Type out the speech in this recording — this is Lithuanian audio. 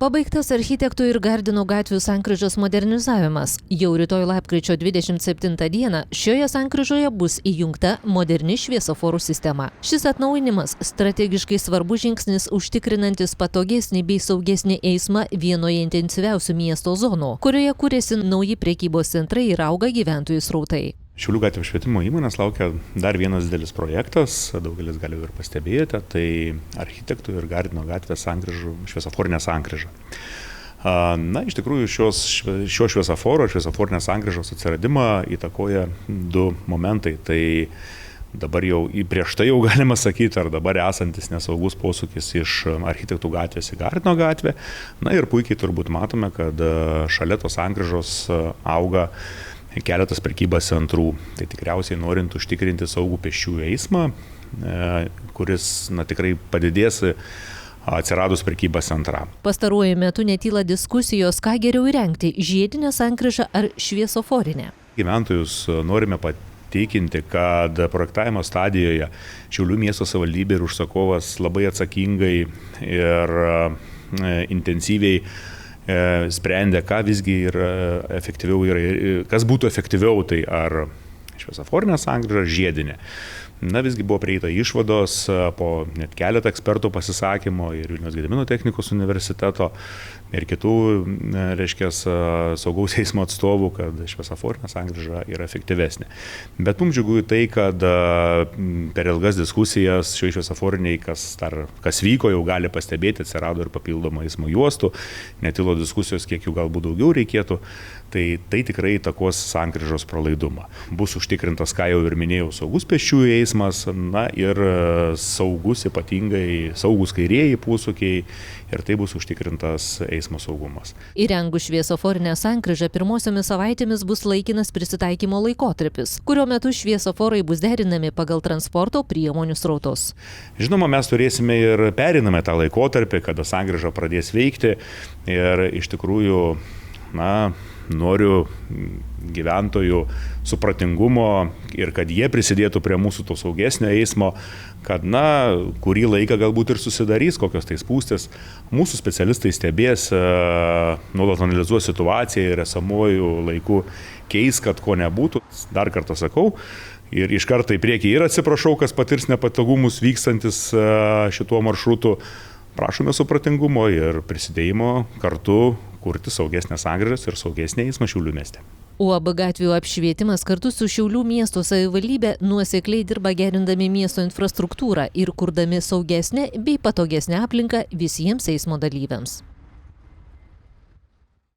Pabaigtas architektų ir Gardino gatvių sankryžos modernizavimas. Jau rytoj lapkričio 27 dieną šioje sankryžoje bus įjungta moderni šviesoforų sistema. Šis atnaujinimas strategiškai svarbus žingsnis užtikrinantis patogesnį bei saugesnį eismą vienoje intensyviausių miesto zonų, kurioje kūrėsi nauji prekybos centrai ir auga gyventojų srautai. Šiaulių gatvių švietimo įmonės laukia dar vienas didelis projektas, daugelis gali ir pastebėjote, tai architektų ir Gardino gatvės sankryžų šviesoforinė sankryža. Na, iš tikrųjų šio šviesoforinės sankryžos atsiradimą įtakoja du momentai. Tai dabar jau prieš tai jau galima sakyti, ar dabar esantis nesaugus posūkis iš architektų gatvės į Gardino gatvę. Na ir puikiai turbūt matome, kad šalia tos sankryžos auga keletas prekybos centrų. Tai tikriausiai norint užtikrinti saugų pėsčiųjų eismą, kuris tikrai padidės atsiradus prekybos centram. Pastaruoju metu netyla diskusijos, ką geriau įrengti – žiedinę sankryžą ar šviesoforinę. Gyventojus norime patikinti, kad projektavimo stadijoje Šiaulių miesto savivaldybė ir užsakovas labai atsakingai ir intensyviai sprendė, ką visgi yra efektyviau, kas būtų efektyviau, tai ar šviesoforinė sankryža, žiedinė. Na, visgi buvo prieita išvados po net keletą ekspertų pasisakymo ir Vilniaus Gedimino technikos universiteto ir kitų, saugaus eismo atstovų, kad šviesoforinė sankryža yra efektyvesnė. Bet mums džiugu tai, kad per ilgas diskusijas šioj šviesoforiniai, kas vyko, jau gali pastebėti, atsirado ir papildomų eismo juostų, netilo diskusijos, kiek jų galbūt daugiau reikėtų. Tai tikrai įtakos sankryžos pralaidumą. Bus užtikrintas, ką jau ir minėjau, saugus pėsčiųjų eismas, na ir ypatingai saugus kairieji posūkiai ir tai bus užtikrintas eismo saugumas. Įrengus šviesoforinę sankryžą pirmosiomis savaitėmis bus laikinas prisitaikymo laikotarpis, kurio metu šviesoforai bus derinami pagal transporto priemonių srautus. Žinoma, mes turėsime ir periname tą laikotarpį, kada sankryža pradės veikti ir iš tikrųjų, noriu gyventojų supratingumo ir kad jie prisidėtų prie mūsų to saugesnio eismo, kad, kurį laiką galbūt ir susidarys kokios tai spūstys. Mūsų specialistai stebės, nuolat analizuos situaciją ir esamuoju laiku keis, kad ko nebūtų. Dar kartą sakau ir iš karto į priekį ir atsiprašau, kas patirs nepatogumus vykstantis šituo maršrutu. Prašome supratingumo ir prisidėjimo kartu kurti saugesnės sankryžas ir saugesnį eismą Šiaulių mieste. UAB gatvių apšvietimas kartu su Šiaulių miesto savivaldybė nuosekliai dirba gerindami miesto infrastruktūrą ir kurdami saugesnę bei patogesnę aplinką visiems eismo dalyviams.